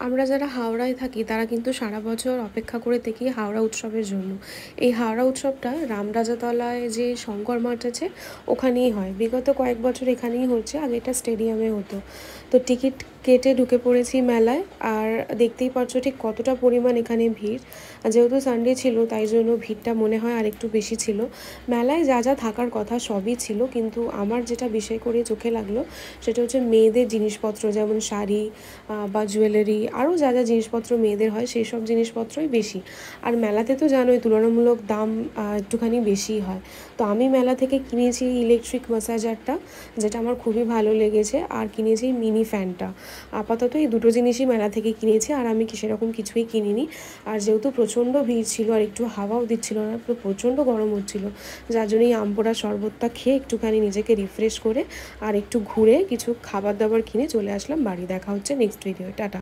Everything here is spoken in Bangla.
আমরা যারা হাওড়ায় থাকি তারা কিন্তু সারা বছর অপেক্ষা করে থাকি হাওড়া উৎসবের জন্য। এই হাওড়া উৎসবটা রামরাজাতলায় যে শঙ্কর মাঠ আছে ওখানেই হয়। বিগত কয়েক বছর এখানেই হচ্ছে, আগে এটা স্টেডিয়ামে হতো। তো টিকিট কেটে ঢুকে পড়েছি মেলায়, আর দেখতেই পাচ্ছ ঠিক কতটা পরিমাণ এখানে ভিড়। যেহেতু সানডে ছিল তাই জন্য ভিড়টা মনে হয় আর একটু বেশি ছিল। মেলায় যা যা থাকার কথা সবই ছিল, কিন্তু আমার যেটা বিষয় করে চোখে লাগলো সেটা হচ্ছে মেয়েদের জিনিসপত্র, যেমন শাড়ি বা জুয়েলারি, আরও যা যা জিনিসপত্র মেয়েদের হয় সেই সব জিনিসপত্রই বেশি। আর মেলাতে তো জানোই তুলনামূলক দাম একটুখানি বেশিই হয়। তো আমি মেলা থেকে কিনেছি ইলেকট্রিক ম্যাসাজারটা, যেটা আমার খুবই ভালো লেগেছে, আর কিনেছি মিনি ফ্যানটা। আপাতত এই দুটো জিনিসই মেলা থেকে কিনেছি, আর আমি সেরকম কিছুই কিনিনি। আর যেহেতু প্রচণ্ড ভিড় ছিল আর একটু হাওয়াও দিচ্ছিল না, তো প্রচণ্ড গরম হচ্ছিল, যার জন্য এই আমপোড়া শরবতটা খেয়ে একটুখানি নিজেকে রিফ্রেশ করে আর একটু ঘুরে কিছু খাবার দাবার কিনে চলে আসলাম বাড়ি। দেখা হচ্ছে নেক্সট ভিডিও, টাটা।